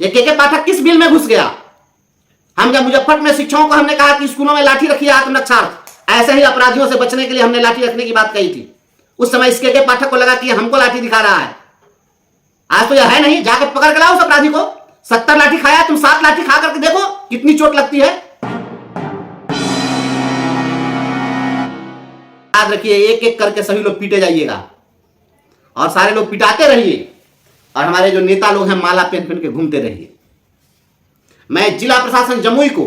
ये के पाठक किस बिल में घुस गया? हम जब मुजफ्फरपुर में शिक्षकों को हमने कहा कि स्कूलों में लाठी रखिए आत्मरक्षार्थ, ऐसे ही अपराधियों से बचने के लिए हमने लाठी रखने की बात कही थी। उस समय इस के पाठक को लगा कि हमको लाठी दिखा रहा है। आज तो यह है नहीं, जाकर पकड़ के लाओ उस अपराधी को। 70 लाठी खाया, तुम 7 लाठी खा करके देखो कितनी चोट लगती है। याद रखिए, एक एक करके सभी लोग पीटे जाइएगा और सारे लोग पिटाते रहिए और हमारे जो नेता लोग हैं माला पहन पहन के घूमते रहिए। मैं जिला प्रशासन जमुई को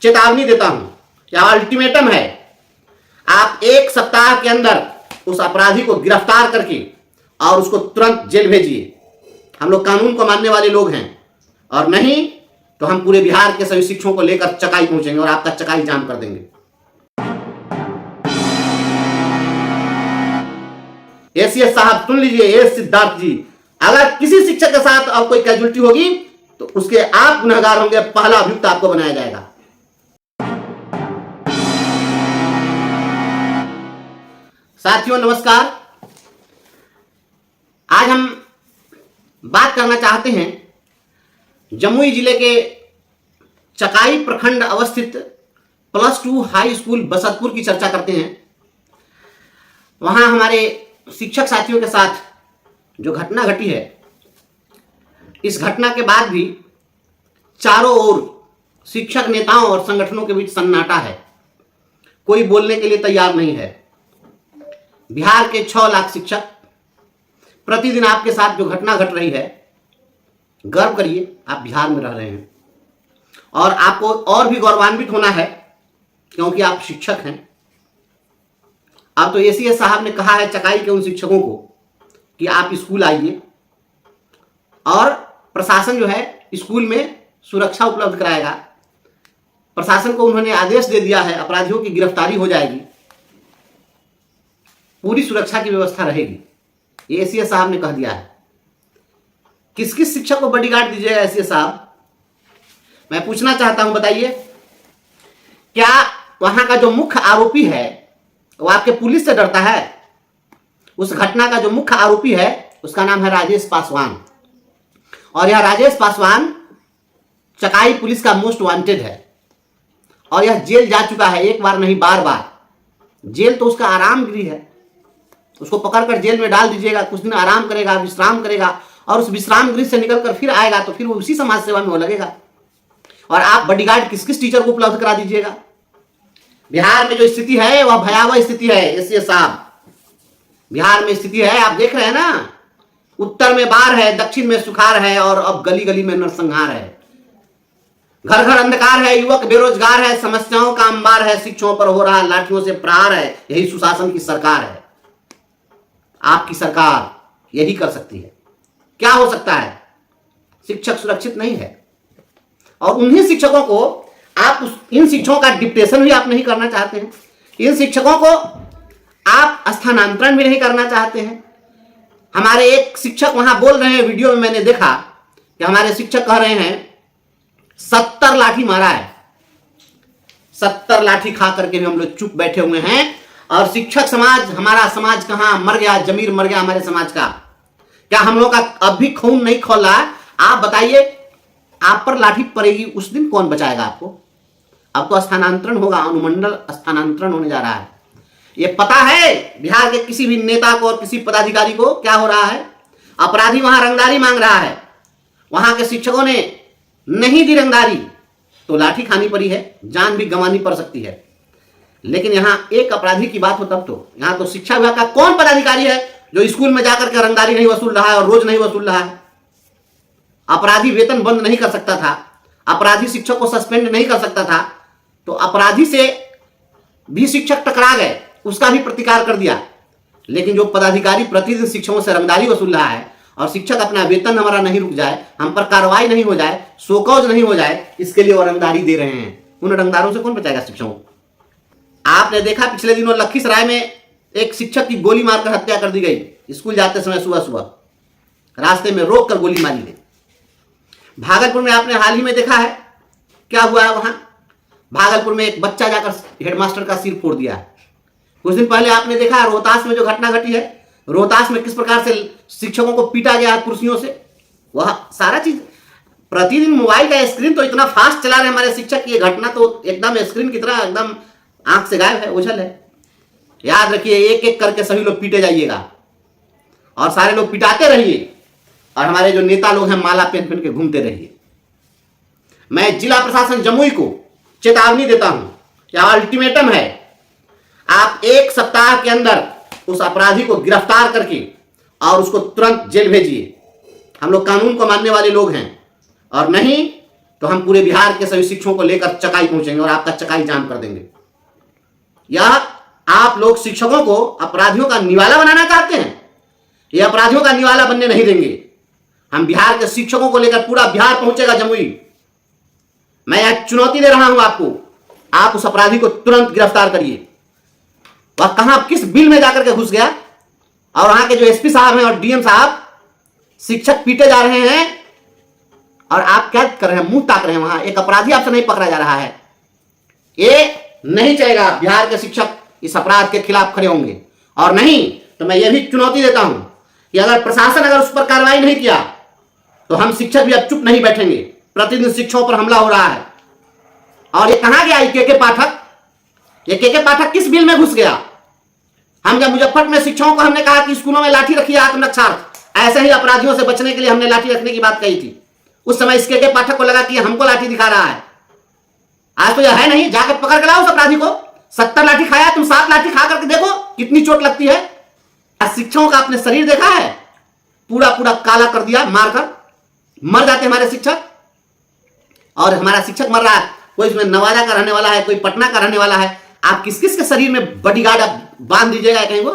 चेतावनी देता हूं, या अल्टीमेटम है, आप 1 सप्ताह के अंदर उस अपराधी को गिरफ्तार करके और उसको तुरंत जेल भेजिए। हम लोग कानून को मानने वाले लोग हैं, और नहीं तो हम पूरे बिहार के सभी शिक्षकों को लेकर चकाई पहुंचेंगे और आपका चकाई जाम कर देंगे। एसीएस साहब सुन लीजिए, एस सिद्धार्थ जी, अगर किसी शिक्षक के साथ अब कोई कैजुअलिटी होगी तो उसके आप गुनहगार होंगे, पहला अभियुक्त आपको बनाया जाएगा। साथियों नमस्कार, आज हम बात करना चाहते हैं जमुई जिले के चकाई प्रखंड अवस्थित +2 हाई स्कूल बसतपुर की चर्चा करते हैं। वहां हमारे शिक्षक साथियों के साथ जो घटना घटी है, इस घटना के बाद भी चारों ओर शिक्षक नेताओं और संगठनों के बीच सन्नाटा है, कोई बोलने के लिए तैयार नहीं है। बिहार के 6 लाख शिक्षक, प्रतिदिन आपके साथ जो घटना घट रही है, गर्व करिए, आप बिहार में रह रहे हैं और आपको और भी गौरवान्वित होना है क्योंकि आप शिक्षक हैं। अब तो एसीएस साहब ने कहा है चकाई के उन शिक्षकों को कि आप स्कूल आइए, और प्रशासन जो है स्कूल में सुरक्षा उपलब्ध कराएगा। प्रशासन को उन्होंने आदेश दे दिया है, अपराधियों की गिरफ्तारी हो जाएगी, पूरी सुरक्षा की व्यवस्था रहेगी, ये एसीएस साहब ने कह दिया है। किस किस शिक्षक को बॉडीगार्ड दीजिएगा एसीएस साहब? मैं पूछना चाहता हूं, बताइए, क्या वहां का जो मुख्य आरोपी है वो आपके पुलिस से डरता है? उस घटना का जो मुख्य आरोपी है उसका नाम है राजेश पासवान, और यह राजेश पासवान चकाई पुलिस का मोस्ट वांटेड है और यह जेल जा चुका है, एक बार नहीं बार बार। जेल तो उसका आराम गृह है, उसको पकड़कर जेल में डाल दीजिएगा, कुछ दिन आराम करेगा, विश्राम करेगा, और उस विश्राम गृह से निकलकर फिर आएगा तो फिर वो उसी समाज सेवा में वो लगेगा। और आप बॉडीगार्ड किस किस टीचर को उपलब्ध करा दीजिएगा? बिहार में जो स्थिति है वह भयावह स्थिति है एसीएस साहब। बिहार में स्थिति है, आप देख रहे हैं ना, उत्तर में बाढ़ है, दक्षिण में सुखाड़ है, और अब गली गली में नरसंहार है, घर घर अंधकार है, युवक बेरोजगार है, समस्याओं का अंबार है, शिक्षकों पर हो रहा लाठियों से प्रहार है। यही सुशासन की सरकार है, आपकी सरकार यही कर सकती है। क्या हो सकता है? शिक्षक सुरक्षित नहीं है, और उन्हीं शिक्षकों को आप इन शिक्षकों का डिप्रेशन भी आप नहीं करना चाहते हैं, इन शिक्षकों को आप स्थानांतरण भी नहीं करना चाहते हैं। हमारे एक शिक्षक वहां बोल रहे हैं, वीडियो में मैंने देखा कि हमारे शिक्षक कह रहे हैं 70 लाठी मारा है, 70 लाठी खा करके भी हम लोग चुप बैठे हुए हैं। और शिक्षक समाज, हमारा समाज कहां मर गया, जमीर मर गया हमारे समाज का। क्या हम लोग का अब भी खून नहीं खौला? आप बताइए, आप पर लाठी पड़ेगी उस दिन कौन बचाएगा आपको? अब तो स्थानांतरण होगा, अनुमंडल स्थानांतरण होने जा रहा है। ये पता है बिहार के किसी भी नेता को और किसी पदाधिकारी को क्या हो रहा है? अपराधी वहां रंगदारी मांग रहा है, वहां के शिक्षकों ने नहीं दी रंगदारी तो लाठी खानी पड़ी है, जान भी गंवानी पड़ सकती है। लेकिन यहां एक अपराधी की बात हो तब तो, यहां तो शिक्षा विभाग का कौन पदाधिकारी है जो स्कूल में जाकर के रंगदारी नहीं वसूल रहा है और रोज नहीं वसूल रहा है? अपराधी वेतन बंद नहीं कर सकता था, अपराधी शिक्षक को सस्पेंड नहीं कर सकता था, तो अपराधी से भी शिक्षक टकरा गए, उसका भी प्रतिकार कर दिया। लेकिन जो पदाधिकारी प्रतिदिन शिक्षकों से रंगदारी वसूल रहा है और शिक्षक अपना वेतन हमारा नहीं रुक जाए, हम पर कार्रवाई नहीं हो जाए, शोकॉज नहीं हो जाए, इसके लिए वो रंगदारी दे रहे हैं। उन रंगदारों से कौन बचाएगा शिक्षकों? आपने देखा पिछले दिनों लखीसराय में एक शिक्षक की गोली मारकर हत्या कर दी गई, स्कूल जाते समय सुबह सुबह रास्ते में रोक कर गोली मारी गई। भागलपुर में आपने हाल ही में देखा है क्या हुआ है? वहां भागलपुर में एक बच्चा जाकर हेडमास्टर का सिर फोड़ दिया है। कुछ दिन पहले आपने देखा रोहतास में जो घटना घटी है, रोहतास में किस प्रकार से शिक्षकों को पीटा गया कुर्सियों से। वह सारा चीज प्रतिदिन मोबाइल का स्क्रीन तो इतना फास्ट चला रहे हमारे शिक्षक की, ये घटना तो एकदम स्क्रीन की तरह एकदम आंख से गायब है, ओझल है। याद रखिए, एक एक करके सभी लोग पीटे जाइएगा और सारे लोग पिटाते रहिए, और हमारे जो नेता लोग हैं माला पहन पहन के घूमते रहिए। मैं जिला प्रशासन जमुई को चेतावनी देता हूं, या अल्टीमेटम है, आप 1 सप्ताह के अंदर उस अपराधी को गिरफ्तार करके और उसको तुरंत जेल भेजिए। हम लोग कानून को मानने वाले लोग हैं, और नहीं तो हम पूरे बिहार के सभी शिक्षकों को लेकर चकाई पहुंचेंगे और आपका चकाई जाम कर देंगे। यह आप लोग शिक्षकों को अपराधियों का निवाला बनाना चाहते हैं, ये अपराधियों का निवाला बनने नहीं देंगे। हम बिहार के शिक्षकों को लेकर पूरा बिहार पहुंचेगा जमुई। मैं यह चुनौती दे रहा हूं आपको, आप उस अपराधी को तुरंत गिरफ्तार करिए। वह कहां किस बिल में जाकर के घुस गया, और वहां के जो एसपी साहब हैं और डीएम साहब, शिक्षक पीटे जा रहे हैं और आप क्या कर रहे हैं, मुंह ताक रहे हैं। वहां एक अपराधी आपसे नहीं पकड़ा जा रहा है, ये नहीं चलेगा। बिहार के शिक्षक इस अपराध के खिलाफ खड़े होंगे, और नहीं तो मैं यह भी चुनौती देता हूं कि अगर प्रशासन अगर उस पर कार्रवाई नहीं किया तो हम शिक्षक भी अब चुप नहीं बैठेंगे। प्रतिदिन शिक्षकों पर हमला हो रहा है, और ये कहां गया के पाठक, ये के पाठक किस बिल में घुस गया। हम जब मुजफ्फरपुर में शिक्षकों को हमने कहा कि स्कूलों में लाठी रखिए आत्मरक्षार्थ, ऐसे ही अपराधियों से बचने के लिए हमने लाठी रखने की बात कही थी। उस समय इस के पाठक को लगा कि हमको लाठी दिखा रहा है। आज तो यह है नहीं, जाकर पकड़ के लाओ उस अपराधी को। 70 लाठी खाया, तुम 7 लाठी खा करके देखो कितनी चोट लगती है। आज शिक्षकों का आपने शरीर देखा है, पूरा पूरा काला कर दिया, मारकर मर जाते हमारे शिक्षक। और हमारा शिक्षक मर रहा है, कोई इसमें नवादा का रहने वाला है, कोई पटना का रहने वाला है। आप किस किस के शरीर में बॉडीगार्ड बांध दीजिएगा, कहीं वो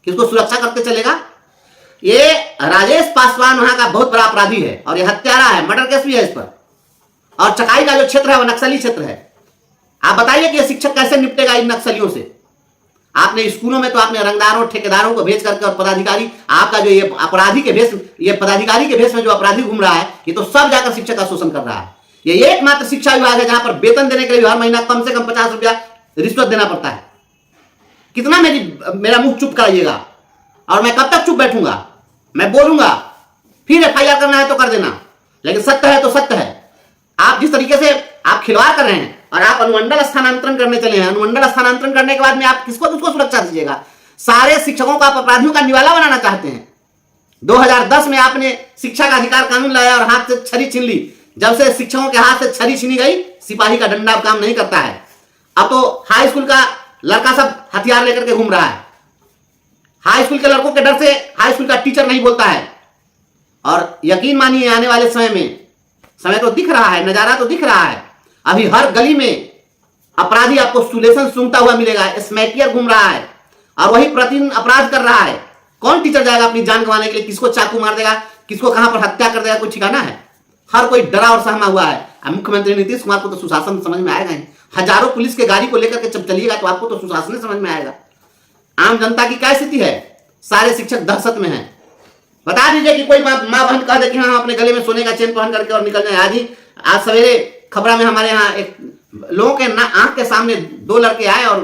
किसको सुरक्षा करते चलेगा। ये राजेश पासवान वहां का बहुत बड़ा अपराधी है, और ये हत्यारा है, मर्डर केस भी है इस पर। और चकाई का जो क्षेत्र है वो नक्सली क्षेत्र है। आप बताइए कि ये शिक्षक कैसे निपटेगा इन नक्सलियों से। आपने स्कूलों में तो आपने रंगदारों ठेकेदारों को भेज करके, और पदाधिकारी आपका जो ये अपराधी के भेष, ये पदाधिकारी के भेष में जो अपराधी घूम रहा है, ये तो सब जाकर शिक्षक का शोषण कर रहा है। ये एकमात्र शिक्षा विभाग है जहां पर वेतन देने के लिए हर महीना कम से कम 50 रुपया रिश्वत देना पड़ता है। कितना मेरा मुंह चुप कराइएगा, और मैं कब तक चुप बैठूंगा। मैं बोलूंगा, फिर एफआईआर करना है तो कर देना, लेकिन सत्य है तो सत्य है। आप जिस तरीके से आप खिलवाड़ कर रहे हैं, और आप अनुमंडल स्थानांतरण करने चले हैं, अनुमंडल स्थानांतरण करने के बाद में आप किसको सुरक्षा दीजिएगा। सारे शिक्षकों को आप अपराधियों का निवाला बनाना चाहते हैं। 2010 में आपने शिक्षा का अधिकार कानून लाया और हाथ से छड़ी छीन ली। जब से शिक्षकों के हाथ से छड़ी छीनी गई, सिपाही का डंडा काम नहीं करता है। अब तो हाई स्कूल का लड़का सब हथियार लेकर के घूम रहा है। हाई स्कूल के लड़कों के डर से हाई स्कूल का टीचर नहीं बोलता है। और यकीन मानिए, आने वाले समय में, समय तो दिख रहा है, नजारा तो दिख रहा है, अभी हर गली में अपराधी आपको सुलेशन सूंघता हुआ मिलेगा। स्मैकियर घूम रहा है और वही प्रतिदिन अपराध कर रहा है। कौन टीचर जाएगा अपनी जान गंवाने के लिए, किसको चाकू मार देगा, किसको कहां पर हत्या कर देगा, कोई ठिकाना है। हर कोई डरा और सहमा हुआ है। मुख्यमंत्री नीतीश कुमार को तो सुशासन समझ में आएगा ही। हजारों पुलिस के गाड़ी को लेकर के जब चलिएगा तो आपको तो सुशासन समझ में आएगा। आम जनता की क्या स्थिति है, सारे शिक्षक दहशत में हैं। बता दीजिए कि कोई माँ बहन कह दे कि हाँ अपने गले में सोने का चेन पहन करके और निकल जाए। आज सवेरे खबरा में हमारे यहाँ एक लोगों के आंख के सामने 2 लड़के आए और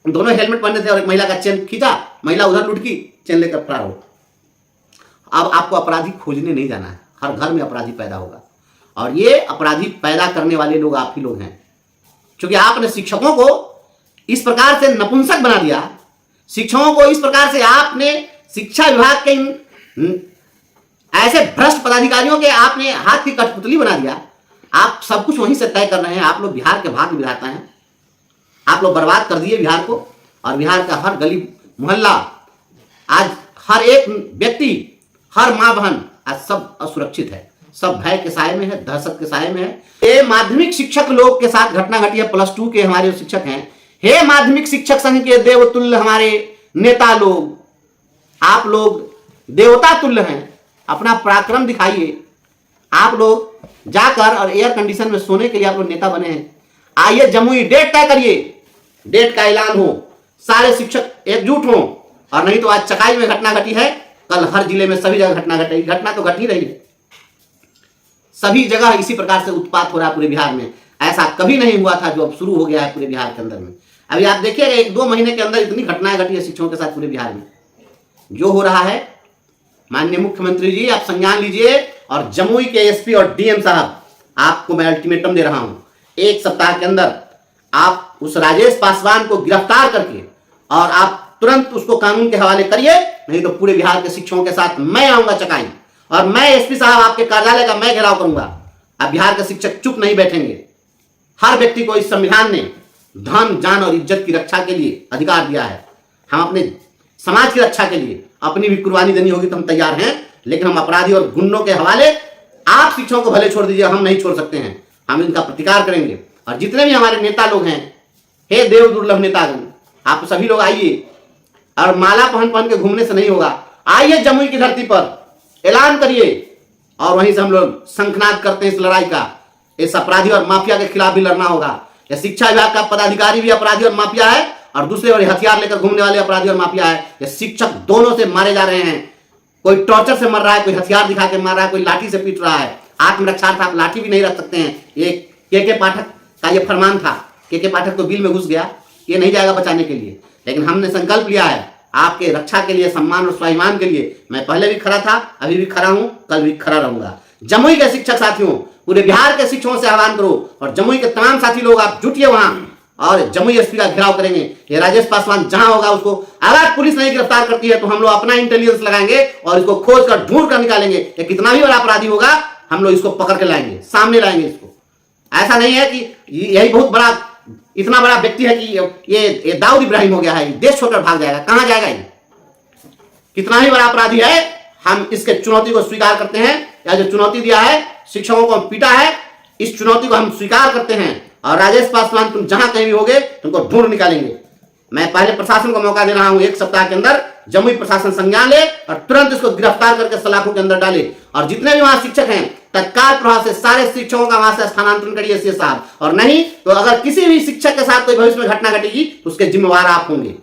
दोनों हेलमेट पहने थे, और एक महिला का चेन खींचा, महिला उधर लुढ़की, चेन लेकर फरार हो। अब आपको अपराधी खोजने नहीं जाना है, हर घर में अपराधी पैदा होगा, और ये अपराधी पैदा करने वाले लोग आप ही लोग हैं। क्योंकि आपने शिक्षकों को इस प्रकार से नपुंसक बना दिया, शिक्षकों को इस प्रकार से आपने शिक्षा विभाग के ऐसे भ्रष्ट पदाधिकारियों के आपने हाथ की कठपुतली बना दिया। आप सब कुछ वहीं से तय कर रहे हैं। आप लोग बिहार के भाग्य विधाता हैं। आप लोग बर्बाद कर दिए बिहार को, और बिहार का हर गली मोहल्ला, आज हर एक व्यक्ति, हर माँ बहन आज सब असुरक्षित है, सब भय के साए में है, दहशत के साए में है। ये माध्यमिक शिक्षक लोग के साथ घटना घटी है। +2 के हमारे शिक्षक हैं, हे माध्यमिक शिक्षक संघ के देवतुल्य हमारे नेता लोग, आप लोग देवता तुल्य हैं, अपना पराक्रम दिखाइए। आप लोग जाकर और एयर कंडीशन में सोने के लिए आप लोग नेता बने हैं। आइए जमुई, डेट तय करिए, डेट का ऐलान हो, सारे शिक्षक एकजुट हों। और नहीं तो आज चकाई में घटना घटी है, कल हर जिले में सभी जगह घटना घटेगी। घटना तो घट ही रही है, सभी जगह इसी प्रकार से उत्पात हो रहा है पूरे बिहार में। ऐसा कभी नहीं हुआ था जो अब शुरू हो गया है पूरे बिहार के अंदर में। अभी आप देखिएगा 1-2 महीने के अंदर इतनी घटनाएं घटी है शिक्षकों के साथ पूरे बिहार में। जो हो रहा है, माननीय मुख्यमंत्री जी आप संज्ञान लीजिए और जमुई के एसपी और डीएम साहब, आपको मैं अल्टीमेटम दे रहा हूं, 1 सप्ताह के अंदर आप उस राजेश पासवान को गिरफ्तार करके और आप तुरंत उसको कानून के हवाले करिए, नहीं तो पूरे बिहार के शिक्षकों के साथ मैं आऊंगा चकाई, और मैं एसपी साहब आपके कार्यालय का मैं घेराव करूंगा। अब बिहार के शिक्षक चुप नहीं बैठेंगे। हर व्यक्ति को इस संविधान ने धन, जान और इज्जत की रक्षा के लिए अधिकार दिया है। हम अपने समाज की रक्षा के लिए अपनी भी कुर्बानी देनी होगी तो हम तैयार हैं, लेकिन हम अपराधी और गुंडों के हवाले आप शिक्षकों को भले छोड़ दीजिए, हम नहीं छोड़ सकते हैं। हम इनका प्रतिकार करेंगे। और जितने भी हमारे नेता लोग हैं, हे देव दुर्लभ नेतागण, आप सभी लोग आइए, और माला पहन पहन के घूमने से नहीं होगा। आइए जमुई की धरती पर, ऐलान करिए, और वहीं से हम लोग शंखनाद करते हैं इस लड़ाई का। इस अपराधी और माफिया के खिलाफ भी लड़ना होगा। यह शिक्षा विभाग का पदाधिकारी भी अपराधी और माफिया है, और दूसरे वाले हथियार लेकर घूमने वाले अपराधी और माफिया है। ये शिक्षक दोनों से मारे जा रहे हैं। कोई टॉर्चर से मर रहा है, कोई हथियार दिखा के मार रहा है, कोई लाठी से पीट रहा है। आत्मरक्षार्थ आप लाठी भी नहीं रख सकते हैं। ये के पाठक का ये फरमान था। के पाठक तो बिल में घुस गया, ये नहीं जाएगा बचाने के लिए। लेकिन हमने संकल्प लिया है आपके रक्षा के लिए, सम्मान और स्वाभिमान के लिए। मैं पहले भी खड़ा था, अभी भी खड़ा हूं, कल भी खड़ा रहूंगा। जमुई के शिक्षक साथियों, पूरे बिहार के शिक्षकों से आह्वान करो, और जमुई के तमाम साथी लोग आप जुटिए वहां, और जमुई एसपी का घेराव करेंगे। ये राजेश पासवान जहां होगा उसको, अगर पुलिस नहीं गिरफ्तार करती है तो हम लोग अपना इंटेलिजेंस लगाएंगे और इसको खोज कर ढूंढ कर निकालेंगे। ये कितना भी बड़ा अपराधी होगा, हम लोग इसको पकड़ के लाएंगे, सामने लाएंगे इसको। ऐसा नहीं है कि यही बहुत बड़ा, इतना बड़ा व्यक्ति है कि ये दाऊद इब्राहिम हो गया है, देश छोड़कर भाग जाएगा। कहां जाएगा ये? कितना ही बड़ा अपराधी है, हम इसके चुनौती को स्वीकार करते हैं। या जो चुनौती दिया है, शिक्षकों को पीटा है, इस चुनौती को हम स्वीकार करते हैं। और राजेश पासवान, तुम जहां कहीं भी होगे, तुमको ढूंढ निकालेंगे। मैं पहले प्रशासन को मौका दे रहा हूं, 1 सप्ताह के अंदर जमुई प्रशासन संज्ञान ले और तुरंत इसको गिरफ्तार करके सलाखों के अंदर डाले। और जितने भी वहां शिक्षक हैं, तत्काल प्रभाव से सारे शिक्षकों का वहां से स्थानांतरण करिए सीएस साहब। और नहीं तो अगर किसी भी शिक्षक के साथ कोई भविष्य में घटना घटेगी तो उसके जिम्मेवार आप होंगे।